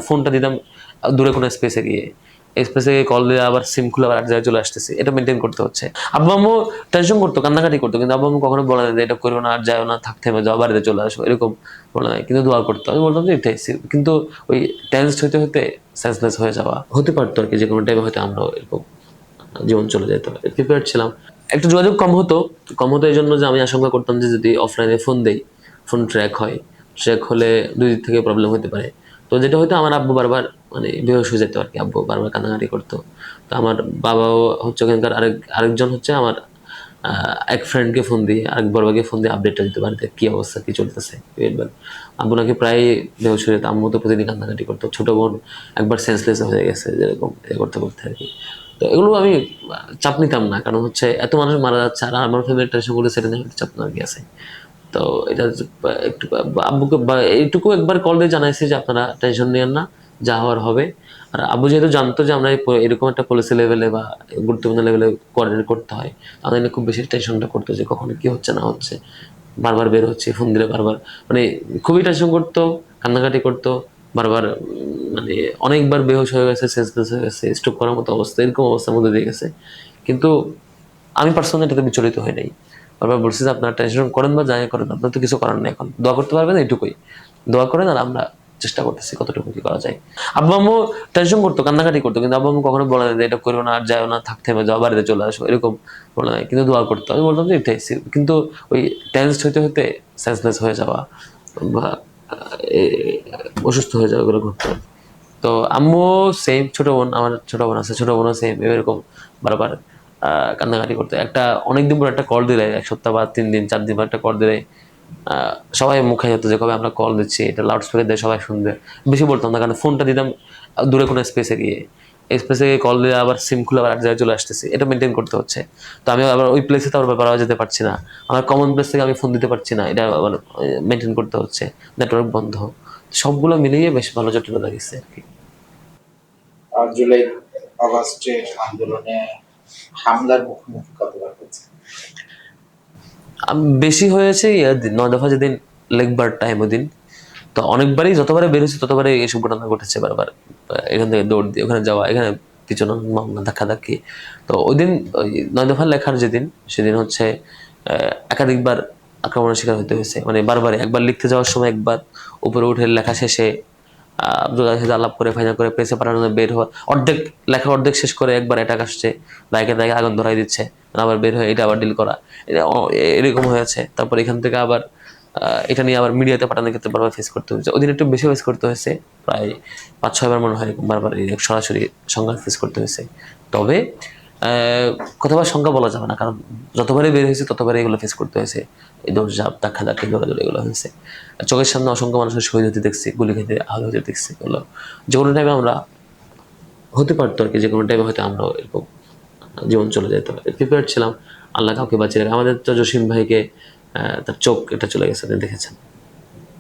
ফোনটা দিতাম দূরে কোনো স্পেসে গিয়ে, স্পেসে কল দিয়ে আবার সিম খুলে আবার এক জায়গায় চলে আসতেছি, এটা মেনটেন করতে হচ্ছে। আব্বু আম্মু টেনশন করতো, কান্নাকাটি করতো, কিন্তু আব্বু আম্মু কখনো বলে না যে এটা করো না, আর যাও না, থাক, থেমে যাও, বাড়িতে চলে আসো, এরকম বলে নাই, কিন্তু দোয়া করতো। আমি বলতাম যে এটাই, কিন্তু ওই টেন্সড হতে হতে সেন্সলেস হয়ে যাওয়া হতে পারতো আর কি, যে কোনো টাইমে হয়তো আমরা এরকম জীবন চলে যেত। প্রিপেয়ার্ড ছিলাম, একটু যোগাযোগ কম হতো এই জন্য যে আমি আশঙ্কা করতাম যে যদি অফলাইনে ফোন দেই, ফোন ট্র্যাক হয়, ট্র্যাক হলে দুই দিক থেকে প্রবলেম হতে পারে। তো যেটা হয়তো আমার আব্বু বারবার মানে বেহুশ হয়ে যেত আর কি, আব্বু বারবার কান্নাকাটি করতো। তো আমার বাবাও হচ্ছে ওখানকার আরেকজন হচ্ছে আমার এক ফ্রেন্ডকে ফোন দিয়ে, আরেক বড়ভাইকে ফোন দিয়ে আপডেটটা দিতে পারতে কি অবস্থা, কি চলতেছে। এবার আব্বু নাকি প্রায় বেহুশ হয়ে যেত, আম্মু তো প্রতিদিন কান্নাকাটি করতো, ছোট বোন একবার সেন্সলেস হয়ে গেছে, যেরকম করতে করতে আর কি। তো এগুলো আমি চাপ নিতাম না, কারণ হচ্ছে এত মানুষ মারা যাচ্ছে আর আমার ফ্যামিলির টেনশন করে সেটা নিয়ে চাপ না কি আছে। তো এটা একটু আব্বুকে এইটুকু একবার কল দিয়ে জানাইছি যে আপনারা টেনশন নিয়েন না, যা হওয়ার হবে। আর আব্বু যেহেতু জানতো যে আমরা এরকম একটা পলিসি লেভেলে বা গুরুত্বপূর্ণ লেভেলে কোঅর্ডিনেট করতে হয়, আমাদের খুব বেশি টেনশনটা করতো যে কখনো কি হচ্ছে না হচ্ছে, বারবার বের হচ্ছে, ফোন দিলে বারবার মানে খুবই টেনশন করতো, কান্নাকাটি করতো বারবার, মানে অনেকবার বেহুশ হয়ে গেছে, সেন্সলেস হয়ে গেছে, স্ট্রোক করার মতো অবস্থা, এরকম অবস্থার মধ্যে দিয়ে গেছে। কিন্তু আমি পার্সোনালি এটাতে বিচলিত হই নাই। বারবার বলছি যে আপনারা টেনশন করেন বা যাই করেন, আপনার তো কিছু করার নেই, এখন দোয়া করতে পারবেন, এইটুকুই দোয়া করেন, আর আমরা চেষ্টা করতেছি কতটুকু কি করা যায়। আব্বু আম্মু টেনশন করতো, কান্নাকাটি করতো, কিন্তু আব্বু আম্মু কখনো বলে না যে এটা করো না, আর যাও না, থাক, থেমে যাও, বাড়িতে চলে আসো, এরকম বলে নাই, কিন্তু দোয়া করতো। আমি বলতাম যে এটাই, কিন্তু ওই টেন্সড হতে হতে সেন্সলেস হয়ে যাওয়া বা অসুস্থ হয়ে যাওয়া, এগুলো ঘটতো। তো আম্মু সেম, ছোট বোন, আমার ছোট বোন আছে, ছোট বোনও সেম এরকম বারবার কান্নাকাটি করতে। একটা অনেকদিন পর একটা কল দিলে, 1 সপ্তাহ বা 3 দিন 4 দিন পর একটা কল দিলে সবাই মুখে যেত যে কবে আমরা কল দিচ্ছি, এটা লাউড স্পিকার দিয়ে সবাই শুনবে। বেশি বলতাম না, কারণ ফোনটা দিতাম দূরে কোনো স্পেসে গিয়ে, স্পেসে কল দিয়ে আবার সিম খুলে আবার এক জায়গায় চলে আসতেছি, এটা মেনটেন করতে হচ্ছে। তো আমি আবার ওই প্লেসে তো আবার পাওয়া যেতে পারছি না, আমার কমন প্লেস থেকে আমি ফোন দিতে পারছি না, এটা আবার মেনটেন করতে হচ্ছে, নেটওয়ার্ক বন্ধ, সবগুলো মিলিয়ে বেশ ভালো জটিলতা গেছে আর কি। জুলাই আগস্টের আন্দোলনে হামলার মুখোমুখি কতবার হয়েছে? বেশি হয়েছে 9 দফা যেদিন লেকবার টাইম ওদিন, তো অনেকবারই, যতবারে বের হয়েছে ততবারই এইসব ঘটনা ঘটেছে বারবার। এখান থেকে দৌড় দিয়ে ওখানে যাওয়া, এখানে পিছনে মামলা, ধাক্কাধাক্কি। তো ওই দিন ওই 9 দফা লেখার যেদিন, সেদিন হচ্ছে একাধিকবার আক্রমণের শিকার হতে হয়েছে, মানে বারবার, একবার লিখতে যাওয়ার সময়, একবার উপরে উঠে লেখা শেষে যোগাযোগের সাথে আলাপ করে ফাইনাল করে প্রেসে পাঠানো, বের হওয়া, অর্ধেক লেখা অর্ধেক শেষ করে একবার অ্যাটাক আসছে, বাইকের দাগে আগুন ধরাই দিচ্ছে, আবার বের হয়ে এটা আবার ডিল করা, এরকম হয়েছে। তারপর এখান থেকে আবার এটা নিয়ে আবার মিডিয়াতে পাঠানোর ক্ষেত্রে বারবার ফেস করতে হয়েছে, ওই দিন একটু বেশি ফেস করতে হয়েছে, প্রায় 5-6 বার মনে হয় এরকম বারবার সরাসরি সংঘাত ফেস করতে হয়েছে। তবে কতবার সংখ্যা বলা যাবে না, কারণ যতবারই বের হয়েছে ততবারই এগুলো ফেস করতে হয়েছে, এই দৌড়ঝাঁপ, ধাক্কাধাক্কি, দৌড়াদৌড়ি, এগুলো হয়েছে। চোখের সামনে অসংখ্য মানুষের শহীদ হতে দেখছি, গুলি খেতে আহত হতে দেখছি, এগুলো যে কোনো টাইমে আমরা হতে পারতো আর কি, যে কোনো টাইমে হয়তো আমরা এরকম জীবন চলে যেত। প্রিপেয়ার্ড ছিলাম, আল্লাহ কাউকে বাঁচিয়ে রাখে। আমাদের তো জসিম ভাইকে তার চোখ এটা চলে গেছে, আপনি দেখেছেন।